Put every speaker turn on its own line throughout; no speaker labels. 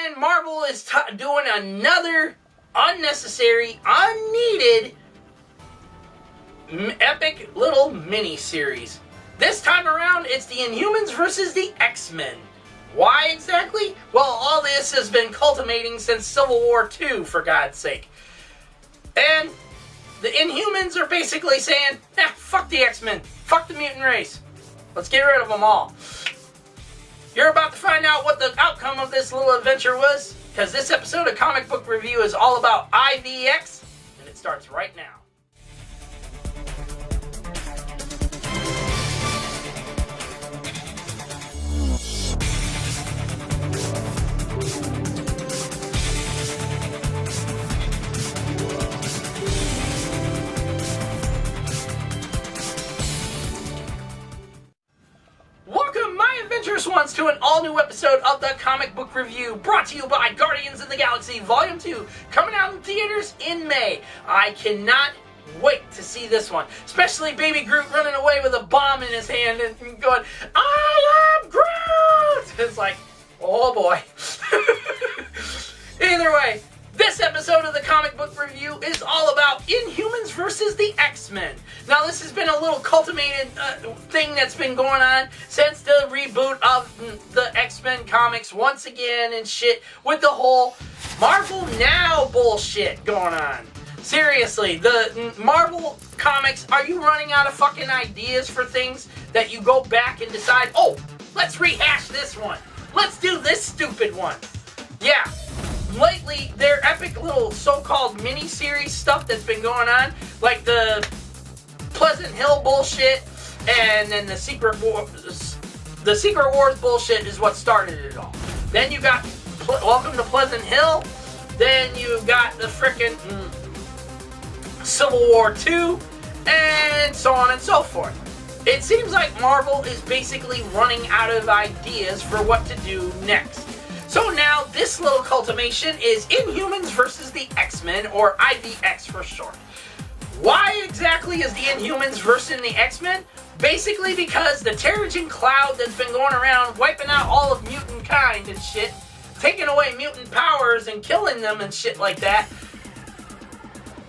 And Marvel is doing another unnecessary, unneeded, epic little mini-series. This time around, it's the Inhumans versus the X-Men. Why exactly? Well, all this has been culminating since Civil War II, for God's sake. And the Inhumans are basically saying, fuck the X-Men, fuck the mutant race. Let's get rid of them all. You're about to find out what the outcome of this little adventure was, because this episode of Comic Book Review is all about IVX, and it starts right now. Adventurous ones to an all-new episode of the Comic Book Review, brought to you by Guardians of the Galaxy Volume 2, coming out in theaters in May. I cannot wait to see this one, especially Baby Groot running away with a bomb in his hand and going, I am Groot! It's like, oh boy. Either way, this episode of the Comic Book Review is all about Inhumans versus the X-Men. Now, this has been a little cultivated thing that's been going on since the reboot of the X-Men comics once again and shit, with the whole Marvel Now bullshit going on. Seriously, the Marvel comics, are you running out of fucking ideas for things that you go back and decide, oh, let's rehash this one. Let's do this stupid one. Yeah. Lately, their epic little so-called mini-series stuff that's been going on, like the Pleasant Hill bullshit, and then the Secret Wars bullshit is what started it all. Then you got Welcome to Pleasant Hill, then you got the frickin' Civil War II, and so on and so forth. It seems like Marvel is basically running out of ideas for what to do next. So now, this little cultivation is Inhumans versus the X-Men, or IVX for short. Why exactly is the Inhumans versus the X-Men? Basically because the Terrigen cloud that's been going around wiping out all of mutant kind and shit, taking away mutant powers and killing them and shit like that,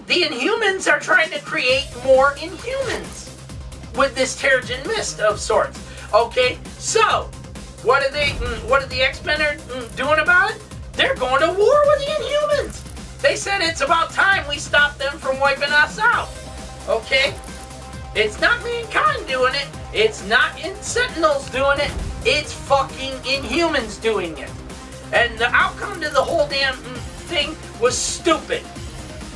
the Inhumans are trying to create more Inhumans with this Terrigen mist of sorts. Okay, so what are the X-Men are doing about it? They're going to war with the Inhumans. They said it's about time we stop them from wiping us out. Okay? It's not mankind doing it. It's not Sentinels doing it. It's fucking Inhumans doing it. And the outcome to the whole damn thing was stupid.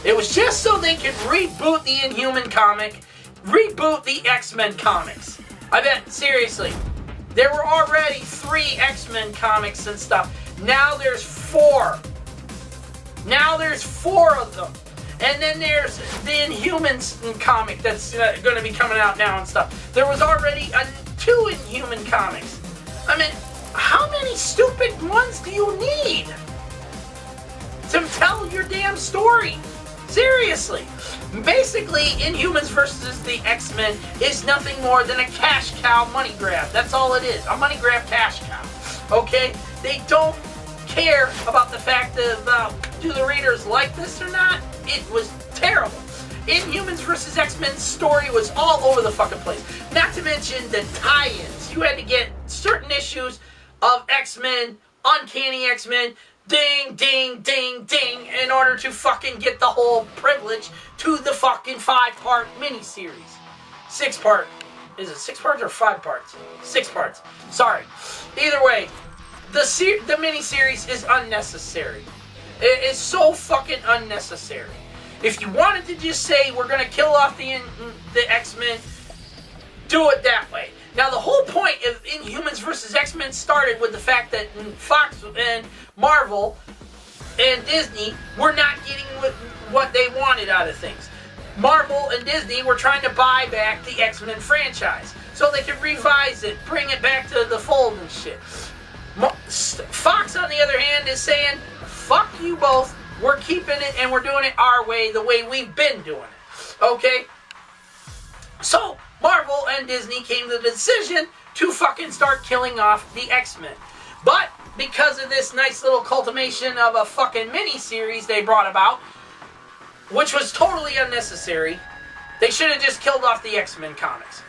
It was just so they could reboot the Inhuman comic, reboot the X-Men comics. I bet, seriously. There were already 3 X-Men comics and stuff. Now there's 4. Now there's 4 of them. And then there's the Inhumans comic that's going to be coming out now and stuff. There was already 2 Inhuman comics. I mean, how many stupid ones do you need to tell your damn story? Seriously. Basically, Inhumans versus the X-Men is nothing more than a cash cow money grab. That's all it is. A money grab cash cow. Okay? They don't care about the fact of, do the readers like this or not? It was terrible. Inhumans versus X-Men story was all over the fucking place. Not to mention the tie-ins. You had to get certain issues of X-Men, Uncanny X-Men, ding, ding, ding, ding, in order to fucking get the whole privilege to the fucking 5-part miniseries. 6-part. Is it 6 parts or 5 parts? 6 parts. Sorry. Either way, the miniseries is unnecessary. It is so fucking unnecessary. If you wanted to just say, we're going to kill off the X-Men, do it that way. Now, the whole point of Inhumans vs. X-Men started with the fact that Fox and Marvel and Disney were not getting what they wanted out of things. Marvel and Disney were trying to buy back the X-Men franchise so they could revise it, bring it back to the fold and shit. Fox, on the other hand, is saying, fuck you both, we're keeping it and we're doing it our way, the way we've been doing it. Okay? So, Marvel and Disney came to the decision to fucking start killing off the X-Men. But because of this nice little culmination of a fucking mini-series they brought about, which was totally unnecessary. They should have just killed off the X-Men comics.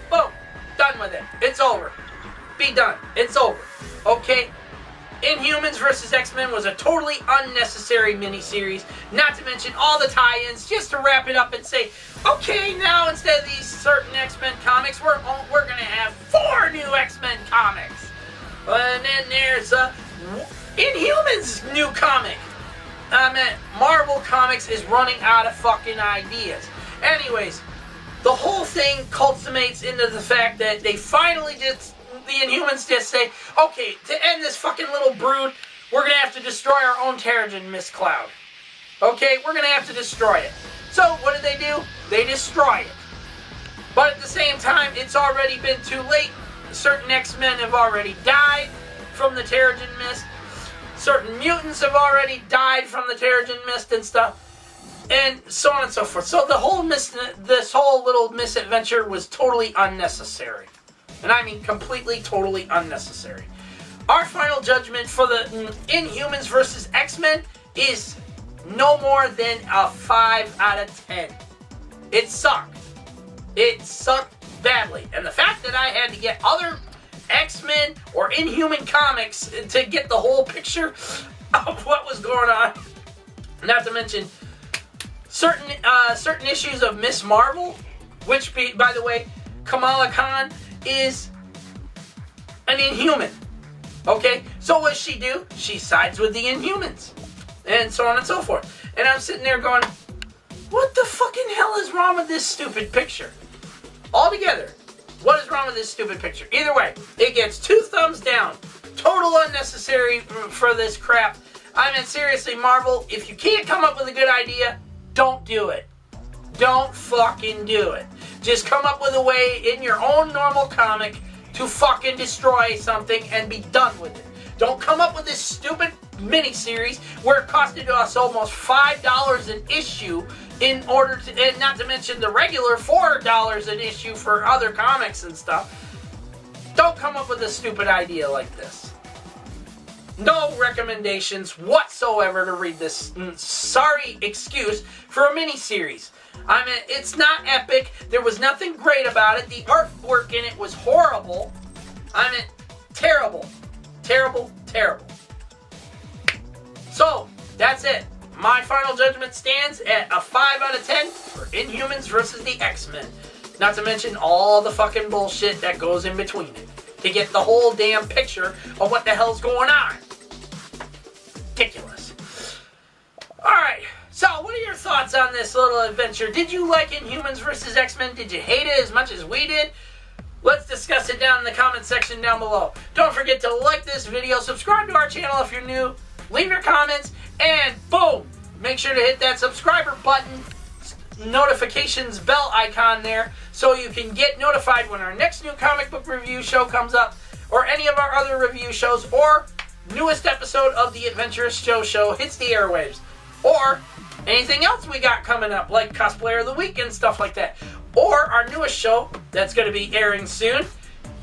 Boom. Done with it. It's over. Be done. It's over. Okay? Inhumans vs. X-Men was a totally unnecessary miniseries, not to mention all the tie-ins, just to wrap it up and say, okay, now instead of these certain X-Men comics, we're going to have 4 new X-Men comics. And then there's Inhumans new comic. Marvel Comics is running out of fucking ideas. Anyways, the whole thing culminates into the fact that they finally just, the Inhumans just say, okay, to end this fucking little brood, we're going to have to destroy our own Terrigen Mist Cloud. Okay, we're going to have to destroy it. So, what do? They destroy it. But at the same time, it's already been too late. Certain X-Men have already died from the Terrigen Mist. Certain mutants have already died from the Terrigen Mist and stuff. And so on and so forth. So the whole this whole little misadventure was totally unnecessary. And I mean completely, totally unnecessary. Our final judgment for the Inhumans vs. X-Men is no more than a 5 out of 10. It sucked. It sucked badly. And the fact that I had to get other X-Men or Inhuman comics to get the whole picture of what was going on, not to mention certain issues of MS.MARVEL, which, by the way, Kamala Khan is an Inhuman. Okay? So what does she do? She sides with the Inhumans. And so on and so forth. And I'm sitting there going, what the fucking hell is wrong with this stupid picture? Altogether, what is wrong with this stupid picture? Either way, it gets 2 thumbs down. Total unnecessary for this crap. I mean, seriously, Marvel, if you can't come up with a good idea, don't do it. Don't fucking do it. Just come up with a way in your own normal comic to fucking destroy something and be done with it. Don't come up with this stupid miniseries where it costed us almost $5 an issue in order to, and not to mention the regular $4 an issue for other comics and stuff. Don't come up with a stupid idea like this. No recommendations whatsoever to read this sorry excuse for a miniseries. I mean, it's not epic. There was nothing great about it. The artwork in it was horrible. I mean, terrible. Terrible, terrible. So, that's it. My final judgment stands at a 5 out of 10 for Inhumans versus the X-Men. Not to mention all the fucking bullshit that goes in between it to get the whole damn picture of what the hell's going on. Ridiculous. Alright, so what are your thoughts on this little adventure? Did you like Inhumans versus X-Men? Did you hate it as much as we did? Let's discuss it down in the comment section down below. Don't forget to like this video, subscribe to our channel if you're new, leave your comments, and boom! Make sure to hit that subscriber button, notifications bell icon there, so you can get notified when our next new comic book review show comes up, or any of our other review shows, or newest episode of the Adventurous show hits the airwaves, or anything else we got coming up, like Cosplayer of the Week and stuff like that, or our newest show that's going to be airing soon,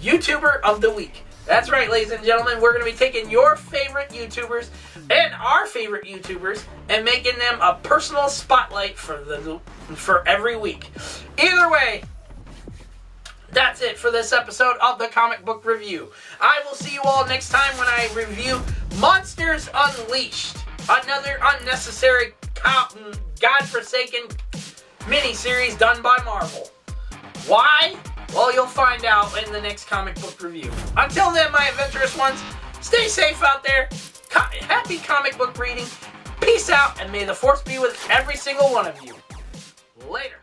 YouTuber of the Week. That's right, ladies and gentlemen, we're going to be taking your favorite YouTubers and our favorite YouTubers and making them a personal spotlight for every week. Either way, that's it for this episode of the Comic Book Review. I will see you all next time when I review Monsters Unleashed, another unnecessary, godforsaken miniseries done by Marvel. Why? Well, you'll find out in the next comic book review. Until then, my adventurous ones, stay safe out there. Happy comic book reading. Peace out, and may the Force be with every single one of you. Later.